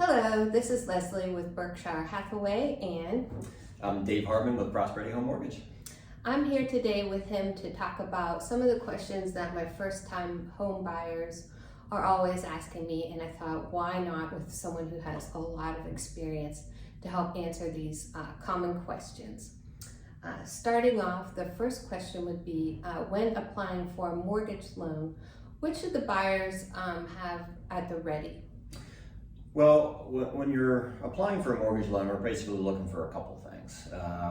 Hello, this is Leslie with Berkshire Hathaway, and I'm Dave Hartman with Prosperity Home Mortgage. I'm here today with him to talk about some of the questions that my first-time home buyers are always asking me, and I thought, why not with someone who has a lot of experience to help answer these common questions. Starting off, the first question would be, when applying for a mortgage loan, what should the buyers have at the ready? Well, when you're applying for a mortgage loan, we're basically looking for a couple things.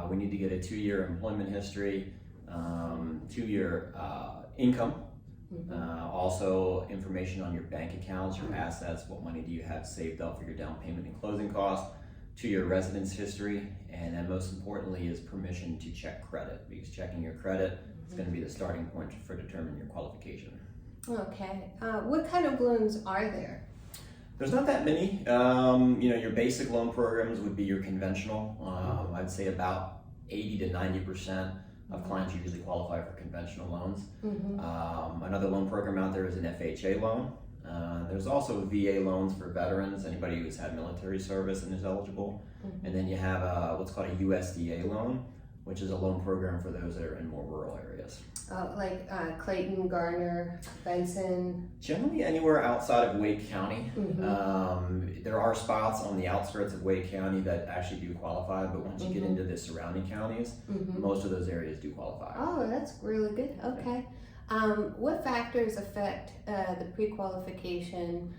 We need to get a 2-year employment history, 2-year income, also information on your bank accounts, your assets, what money do you have saved up for your down payment and closing costs, 2-year residence history, and then most importantly is permission to check credit, because checking your credit is going to be the starting point for determining your qualification. Okay, what kind of loans are there? There's not that many. Your basic loan programs would be your conventional. I'd say about 80 to 90% of clients usually qualify for conventional loans. Another loan program out there is an FHA loan. There's also VA loans for veterans, anybody who's had military service and is eligible. And then you have what's called a USDA loan, which is a loan program for those that are in more rural areas. Like Clayton, Garner, Benson? Generally anywhere outside of Wake County. There are spots on the outskirts of Wake County that actually do qualify, but once you get into the surrounding counties, most of those areas do qualify. Oh, that's really good. Okay. What factors affect the pre-qualification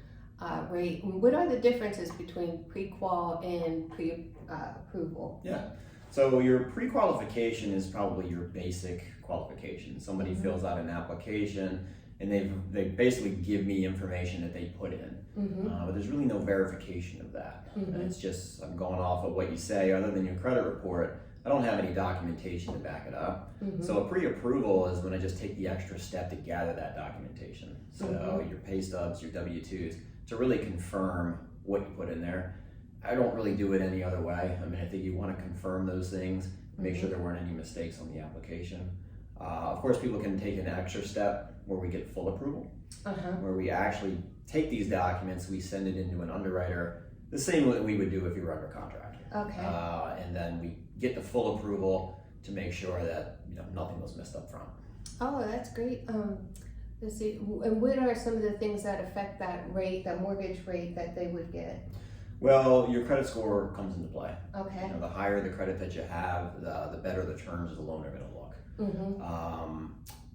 rate? What are the differences between pre-qual and pre-approval? Yeah. So your pre-qualification is probably your basic qualification. Somebody fills out an application and they basically give me information that they put in. But there's really no verification of that. It's just, I'm going off of what you say. Other than your credit report, I don't have any documentation to back it up. So a pre-approval is when I just take the extra step to gather that documentation. So your pay stubs, your W-2s, to really confirm what you put in there. I don't really do it any other way. I mean, I think you want to confirm those things, make sure there weren't any mistakes on the application. Of course, people can take an extra step where we get full approval, where we actually take these documents, we send it into an underwriter, the same way we would do if you were under contract. And then we get the full approval to make sure that nothing was missed up front. Oh, that's great. Let's see. And what are some of the things that affect that rate, that mortgage rate that they would get? Well, your credit score comes into play. Okay. The higher the credit that you have, the better the terms of the loan are going to look.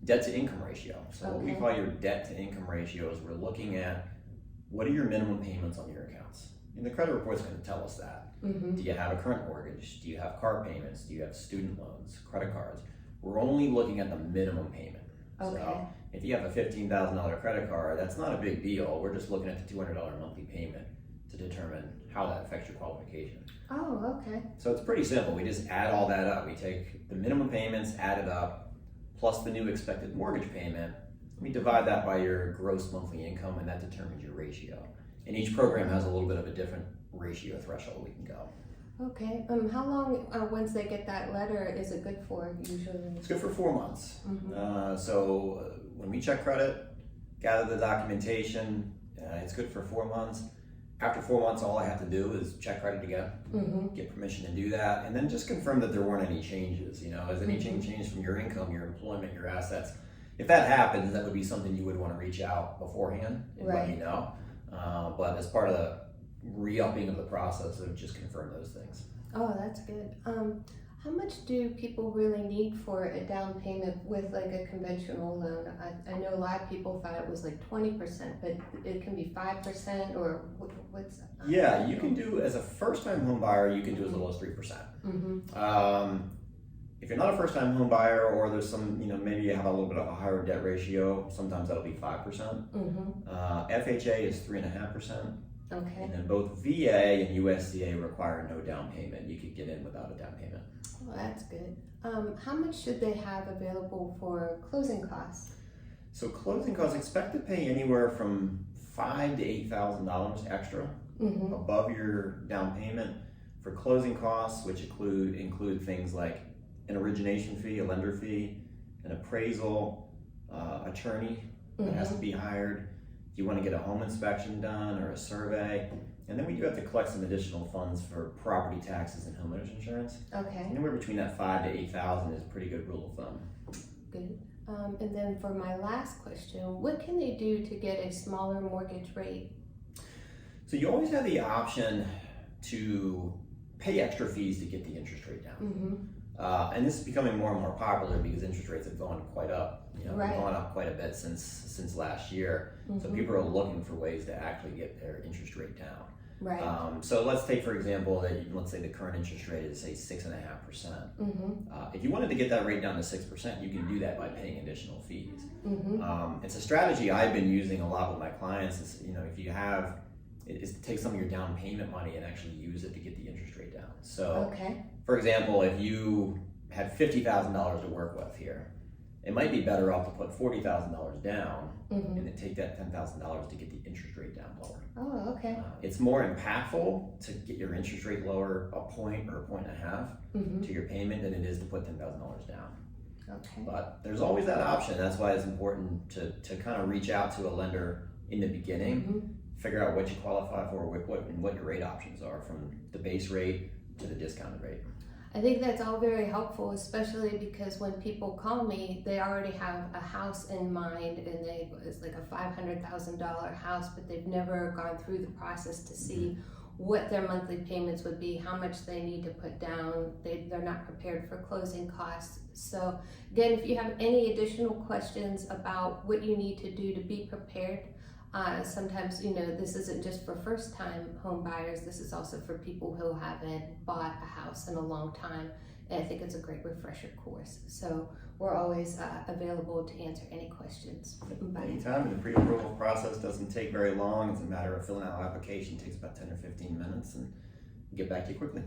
Debt to income ratio. So what we call your debt to income ratio is we're looking at what are your minimum payments on your accounts. And the credit report is going to tell us that. Do you have a current mortgage? Do you have car payments? Do you have student loans, credit cards? We're only looking at the minimum payment. So if you have a $15,000 credit card, that's not a big deal. We're just looking at the $200 monthly payment to determine how that affects your qualification. Oh, okay. So it's pretty simple. We just add all that up. We take the minimum payments, add it up, plus the new expected mortgage payment. We divide that by your gross monthly income, and that determines your ratio. And each program has a little bit of a different ratio threshold we can go. Okay. How long, once they get that letter, is it good for usually? It's good for 4 months. So when we check credit, gather the documentation, it's good for 4 months. After 4 months, all I have to do is check credit again, get permission to do that, and then just confirm that there weren't any changes. Has anything changed from your income, your employment, your assets? If that happens, that would be something you would want to reach out beforehand and let me know. But as part of the re-upping of the process, I would just confirm those things. Oh, that's good. How much do people really need for a down payment with like a conventional loan? I know a lot of people thought it was like 20%, but it can be 5% or what's that? Yeah, you can do, as a first-time home buyer, you can do as little as 3%. If you're not a first-time home buyer, or there's some, maybe you have a little bit of a higher debt ratio, sometimes that'll be 5%. FHA is 3.5%. Okay. And then both VA and USDA require no down payment. You could get in without a down payment. Well, that's good. How much should they have available for closing costs? So closing costs, expect to pay anywhere from $5,000 to $8,000 extra above your down payment for closing costs, which include things like an origination fee, a lender fee, an appraisal, attorney that has to be hired, if you want to get a home inspection done or a survey. And then we do have to collect some additional funds for property taxes and homeowners insurance. Okay, Anywhere between that 5,000 to 8,000 is a pretty good rule of thumb. good. And then for my last question, what can they do to get a smaller mortgage rate? So you always have the option to pay extra fees to get the interest rate down. Mm-hmm. And this is becoming more and more popular because interest rates have gone quite up. They've Right. gone up quite a bit since last year. So Mhm. people are looking for ways to actually get their interest rate down. Right. So let's take, for example, let's say the current interest rate is say 6.5%. Mm-hmm. If you wanted to get that rate down to 6%, you can do that by paying additional fees. Mm-hmm. It's a strategy I've been using a lot with my clients. If you have, is to take some of your down payment money and actually use it to get the interest rate down. So, Okay. for example, if you had $50,000 to work with here, it might be better off to put $40,000 down Mm-hmm. and then take that $10,000 to get the interest rate down lower. Oh, okay. It's more impactful to get your interest rate lower a point or a point and a half Mm-hmm. to your payment than it is to put $10,000 down. Okay. But there's always that option. That's why it's important to kind of reach out to a lender in the beginning, Mm-hmm. figure out what you qualify for, what your rate options are, from the base rate to the discounted rate. I think that's all very helpful, especially because when people call me, they already have a house in mind and it's like a $500,000 house, but they've never gone through the process to see what their monthly payments would be, how much they need to put down. They're not prepared for closing costs. So again, if you have any additional questions about what you need to do to be prepared, sometimes, this isn't just for first time home buyers, this is also for people who haven't bought a house in a long time. And I think it's a great refresher course. So we're always available to answer any questions. Anytime. The pre-approval process doesn't take very long. It's a matter of filling out an application. It takes about 10 or 15 minutes and get back to you quickly.